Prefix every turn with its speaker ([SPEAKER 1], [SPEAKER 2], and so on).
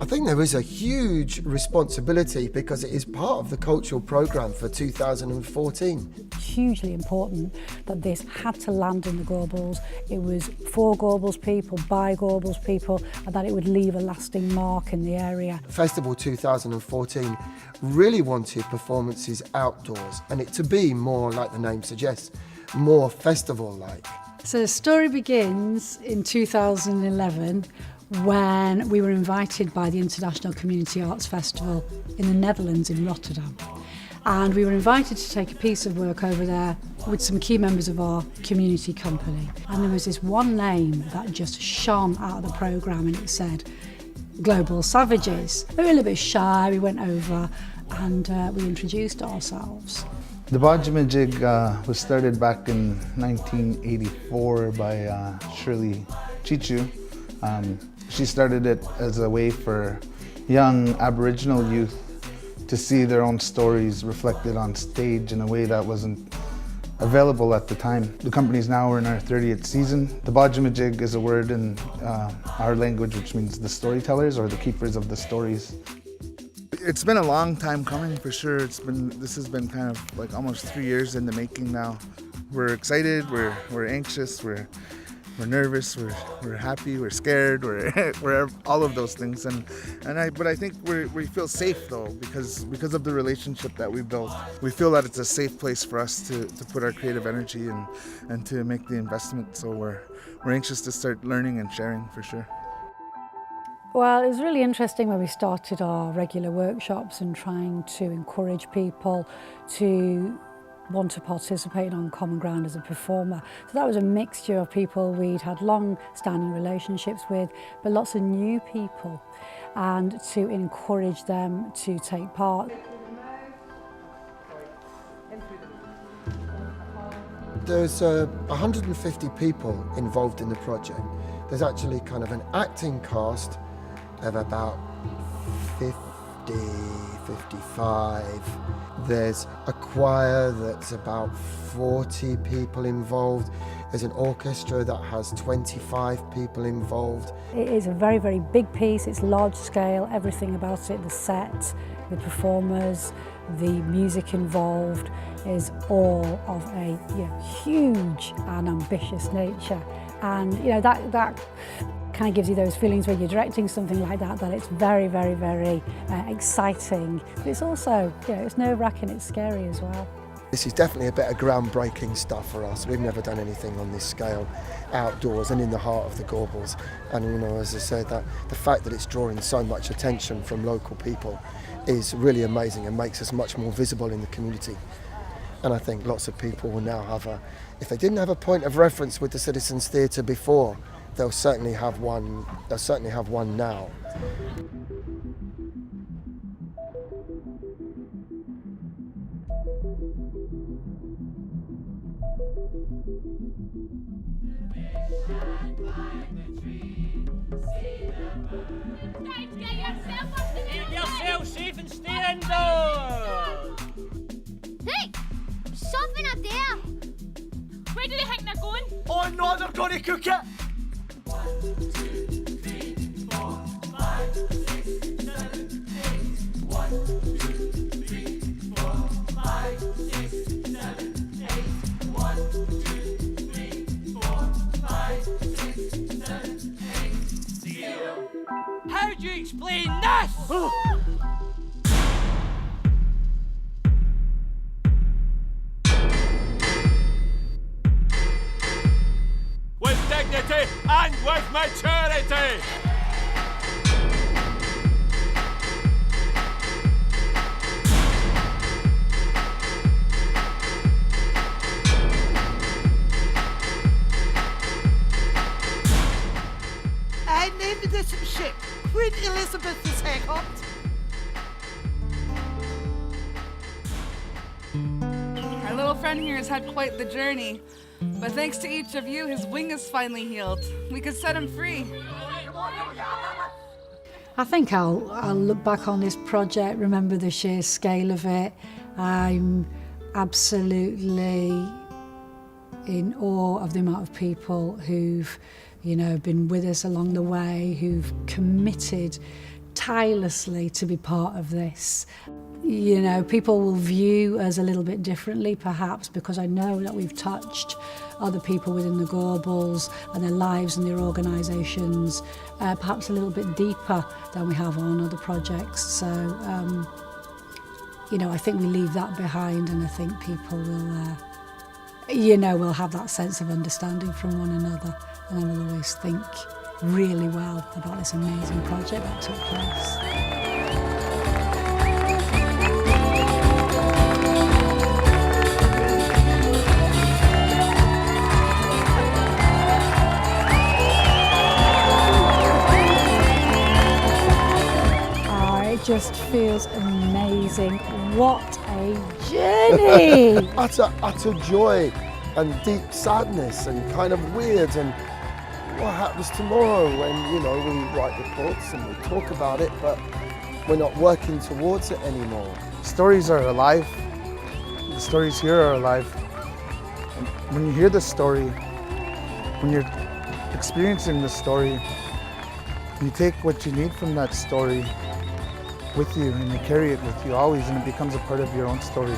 [SPEAKER 1] I think there is a huge responsibility because it is part of the cultural programme for 2014.
[SPEAKER 2] Hugely important that this had to land in the Gorbals. It was for Gorbals people, by Gorbals people, and that it would leave a lasting mark in the area.
[SPEAKER 1] Festival 2014 really wanted performances outdoors and it to be more, like the name suggests, more festival-like.
[SPEAKER 2] So the story begins in 2011 when we were invited by the International Community Arts Festival in the Netherlands in Rotterdam. And we were invited to take a piece of work over there with some key members of our community company. And there was this one name that just shone out of the programme, and it said, Global Savages. We were a little bit shy, we went over and we introduced ourselves.
[SPEAKER 3] Debajehmujig was started back in 1984 by Shirley Chichu. She started it as a way for young Aboriginal youth to see their own stories reflected on stage in a way that wasn't available at the time. The company's now in our 30th season. Debajehmujig is a word in our language which means the storytellers or the keepers of the stories. It's been a long time coming for sure. This has been kind of like almost 3 years in the making now. We're excited, we're anxious, we're nervous, we're happy, we're scared, we're all of those things, but I think we feel safe though because of the relationship that we built. We feel that it's a safe place for us to put our creative energy and to make the investment. So we're anxious to start learning and sharing for sure.
[SPEAKER 2] Well, it was really interesting when we started our regular workshops and trying to encourage people to want to participate on common ground as a performer. So that was a mixture of people we'd had long-standing relationships with, but lots of new people, and to encourage them to take part.
[SPEAKER 1] There's 150 people involved in the project. There's actually kind of an acting cast of about 50, 55. There's a choir that's about 40 people involved. There's an orchestra that has 25 people involved.
[SPEAKER 2] It is a very, very big piece. It's large scale, everything about it, the set, the performers, the music involved is all of a huge and ambitious nature. And that kind of gives you those feelings when you're directing something like that it's very, very, very exciting. But it's also, it's nerve-wracking, it's scary as well.
[SPEAKER 1] This is definitely a bit of groundbreaking stuff for us. We've never done anything on this scale outdoors and in the heart of the Gorbals. And as I said, that the fact that it's drawing so much attention from local people is really amazing and makes us much more visible in the community. And I think lots of people will now have if they didn't have a point of reference with the Citizens Theatre before, they'll certainly have one. They'll certainly have one now.
[SPEAKER 4] Keep yourself safe and stay indoors.
[SPEAKER 5] Hey, something up there.
[SPEAKER 4] Where do they think they're going?
[SPEAKER 6] Oh no, they're going to cook it.
[SPEAKER 7] 1, 2, 3, 4, 5, 6, 7, 8. 1, 2, 3, 4, 5, 6, 7, 8. 1, 2, 3, 4, 5, 6, 7, 8. Seal.
[SPEAKER 4] How do you explain this?
[SPEAKER 6] With dignity and with maturity.
[SPEAKER 8] I named this ship Queen Elizabeth II.
[SPEAKER 9] Our little friend here has had quite the journey, but thanks to each of you, his wing is finally healed. We could set him free.
[SPEAKER 2] I think I'll look back on this project, remember the sheer scale of it. I'm absolutely in awe of the amount of people who've, been with us along the way, who've committed tirelessly to be part of this. People will view us a little bit differently perhaps because I know that we've touched other people within the Gorbals and their lives and their organisations perhaps a little bit deeper than we have on other projects. So, I think we leave that behind, and I think people will have that sense of understanding from one another, and will always think really well about this amazing project that took place. It just feels amazing. What a journey!
[SPEAKER 1] utter joy and deep sadness and kind of weird, and what happens tomorrow when, we write reports and we talk about it, but we're not working towards it anymore.
[SPEAKER 3] Stories are alive. The stories here are alive. And when you hear the story, when you're experiencing the story, you take what you need from that story with you and you carry it with you always, and it becomes a part of your own story.